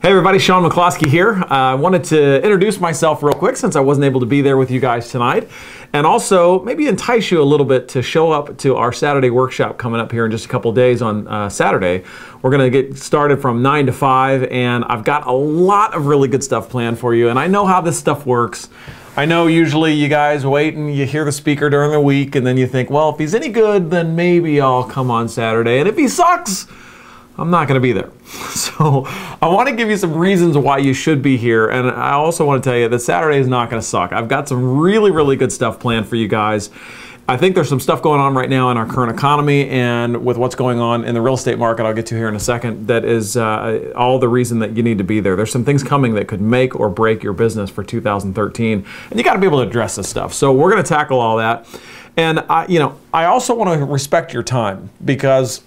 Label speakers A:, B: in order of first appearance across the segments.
A: Hey everybody, Sean McCloskey here. I wanted to introduce myself real quick since I wasn't able to be there with you guys tonight, and also maybe entice you a little bit to show up to our Saturday workshop coming up here in just a couple days on Saturday. We're going to get started from 9 to 5, and I've got a lot of really good stuff planned for you, and I know how this stuff works. I know usually you guys wait and you hear the speaker during the week, and then you think, well, if he's any good, then maybe I'll come on Saturday, and if he sucks, I'm not going to be there. So I want to give you some reasons why you should be here, and I also want to tell you that Saturday is not going to suck. I've got some really, really good stuff planned for you guys. I think there's some stuff going on right now in our current economy and with what's going on in the real estate market I'll get to here in a second that is all the reason that you need to be there. There's some things coming that could make or break your business for 2013, and you got to be able to address this stuff. So we're going to tackle all that. And I also want to respect your time, because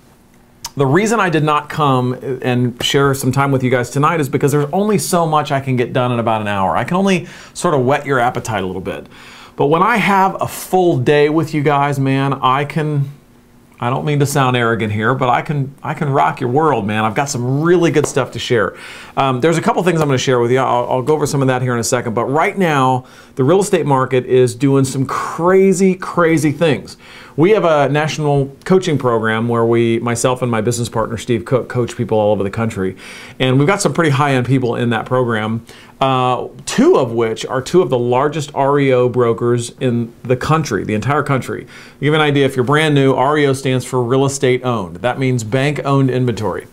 A: the reason I did not come and share some time with you guys tonight is because there's only so much I can get done in about an hour. I can only sort of whet your appetite a little bit. But when I have a full day with you guys, man, I don't mean to sound arrogant here, but I can rock your world, man. I've got some really good stuff to share. There's a couple things I'm going to share with you. I'll go over some of that here in a second. But right now, the real estate market is doing some crazy, crazy things. We have a national coaching program where myself and my business partner, Steve Cook, coach people all over the country. And we've got some pretty high-end people in that program, two of which are two of the largest REO brokers in the country, the entire country. To give you an idea, if you're brand new, REO stands for real estate owned. That means bank-owned inventory.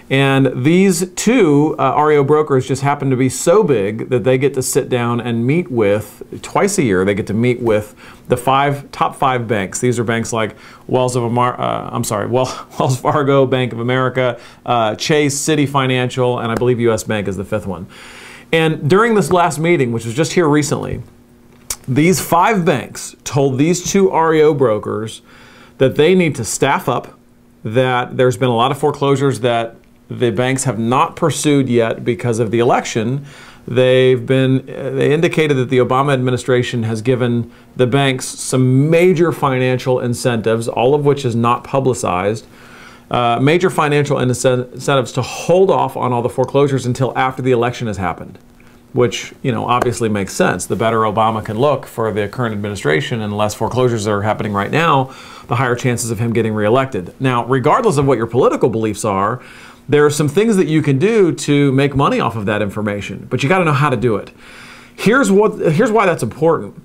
A: And these two REO brokers just happen to be so big that they get to sit down and meet with, twice a year, they get to meet with the top five banks. These are banks like Wells Fargo, Bank of America, Chase, Citi Financial, and I believe US Bank is the fifth one. And during this last meeting, which was just here recently, these five banks told these two REO brokers that they need to staff up, that there's been a lot of foreclosures that the banks have not pursued yet because of the election. They indicated that the Obama administration has given the banks some major financial incentives, all of which is not publicized, major financial incentives to hold off on all the foreclosures until after the election has happened, which, obviously makes sense. The better Obama can look for the current administration and the less foreclosures are happening right now, the higher chances of him getting reelected. Now, regardless of what your political beliefs are, there are some things that you can do to make money off of that information, but you got to know how to do it. Here's why that's important.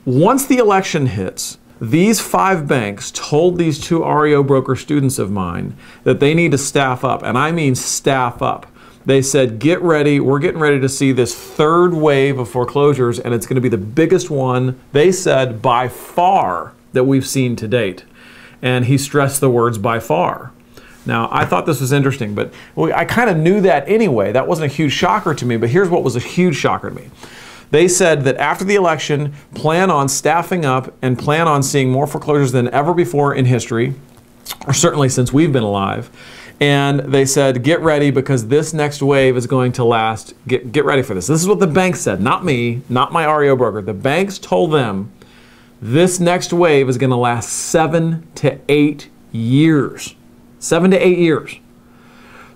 A: Once the election hits, these five banks told these two REO broker students of mine that they need to staff up, and I mean staff up. They said, get ready, we're getting ready to see this third wave of foreclosures, and it's going to be the biggest one, they said, by far, that we've seen to date. And he stressed the words by far. Now, I thought this was interesting, but I kind of knew that anyway. That wasn't a huge shocker to me, but here's what was a huge shocker to me. They said that after the election, plan on staffing up and plan on seeing more foreclosures than ever before in history, or certainly since we've been alive. And they said, get ready, because this next wave is going to last. Get ready for this. This is what the banks said, not me, not my REO broker. The banks told them this next wave is going to last 7 to 8 years. 7 to 8 years.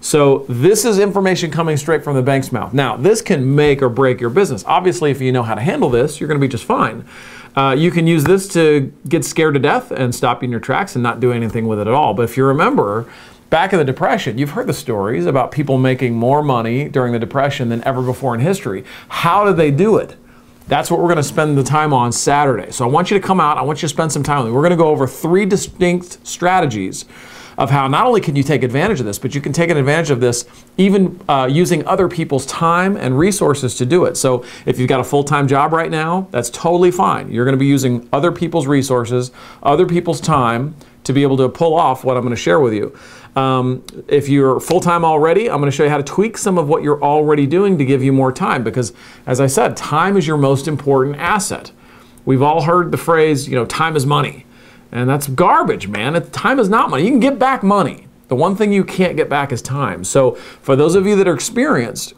A: So this is information coming straight from the bank's mouth. Now, this can make or break your business. Obviously, if you know how to handle this, you're going to be just fine. You can use this to get scared to death and stop you in your tracks and not do anything with it at all. But if you remember, back in the Depression, you've heard the stories about people making more money during the Depression than ever before in history. How did they do it? That's what we're going to spend the time on Saturday. So I want you to come out. I want you to spend some time with me. We're going to go over 3 distinct strategies of how not only can you take advantage of this, but you can take advantage of this even using other people's time and resources to do it. So if you've got a full-time job right now, that's totally fine. You're going to be using other people's resources, other people's time to be able to pull off what I'm going to share with you. If you're full-time already, I'm going to show you how to tweak some of what you're already doing to give you more time, because as I said, time is your most important asset. We've all heard the phrase, time is money. And that's garbage, man. Time is not money. You can get back money. The one thing you can't get back is time. So for those of you that are experienced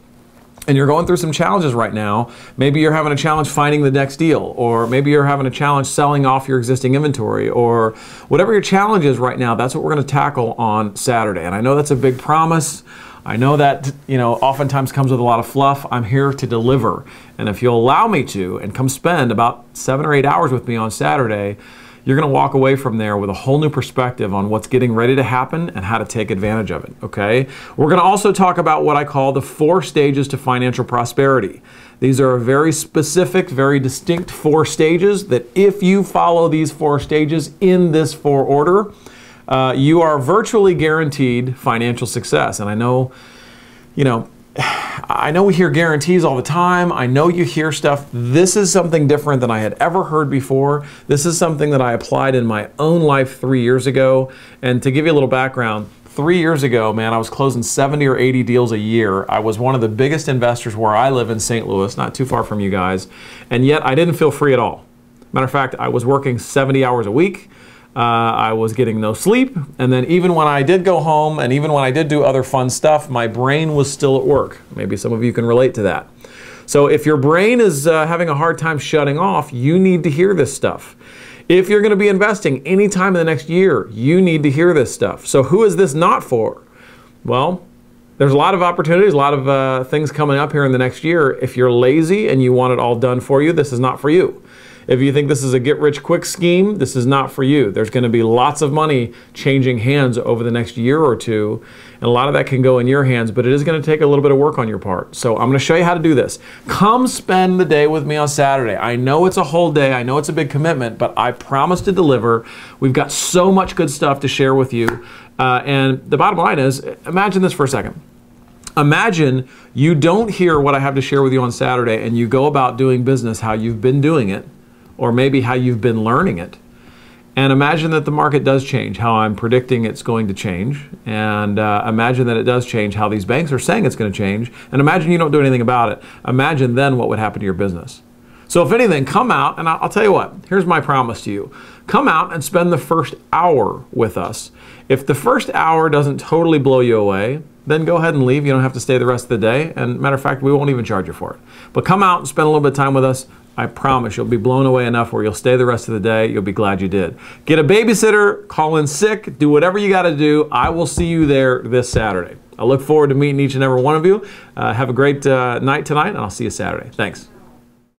A: and you're going through some challenges right now, maybe you're having a challenge finding the next deal, or maybe you're having a challenge selling off your existing inventory, or whatever your challenge is right now, that's what we're going to tackle on Saturday. And I know that's a big promise. I know that, oftentimes comes with a lot of fluff. I'm here to deliver. And if you'll allow me to and come spend about 7 or 8 hours with me on Saturday, you're going to walk away from there with a whole new perspective on what's getting ready to happen and how to take advantage of it, okay? We're going to also talk about what I call the 4 stages to financial prosperity. These are a very specific, very distinct 4 stages that if you follow these 4 stages in this 4 order, you are virtually guaranteed financial success. And I know we hear guarantees all the time. I know you hear stuff. This is something different than I had ever heard before. This is something that I applied in my own life 3 years ago. And to give you a little background, 3 years ago, man, I was closing 70 or 80 deals a year. I was one of the biggest investors where I live in St. Louis, not too far from you guys. And yet I didn't feel free at all. Matter of fact, I was working 70 hours a week. I was getting no sleep, and then even when I did go home and even when I did do other fun stuff, my brain was still at work. Maybe some of you can relate to that. So if your brain is having a hard time shutting off, you need to hear this stuff. If you're going to be investing any time in the next year, you need to hear this stuff. So who is this not for? Well, there's a lot of opportunities, a lot of things coming up here in the next year. If you're lazy and you want it all done for you, this is not for you. If you think this is a get-rich-quick scheme, this is not for you. There's going to be lots of money changing hands over the next year or two, and a lot of that can go in your hands, but it is going to take a little bit of work on your part. So I'm going to show you how to do this. Come spend the day with me on Saturday. I know it's a whole day. I know it's a big commitment, but I promise to deliver. We've got so much good stuff to share with you. And the bottom line is, imagine this for a second. Imagine you don't hear what I have to share with you on Saturday, and you go about doing business how you've been doing it, or maybe how you've been learning it. And imagine that the market does change, how I'm predicting it's going to change. And imagine that it does change how these banks are saying it's going to change. And imagine you don't do anything about it. Imagine then what would happen to your business. So if anything, come out, and I'll tell you what, here's my promise to you. Come out and spend the first hour with us. If the first hour doesn't totally blow you away, then go ahead and leave. You don't have to stay the rest of the day. And matter of fact, we won't even charge you for it. But come out and spend a little bit of time with us. I promise you'll be blown away enough where you'll stay the rest of the day. You'll be glad you did. Get a babysitter, call in sick, do whatever you got to do. I will see you there this Saturday. I look forward to meeting each and every one of you. Have a great night tonight, and I'll see you Saturday. Thanks.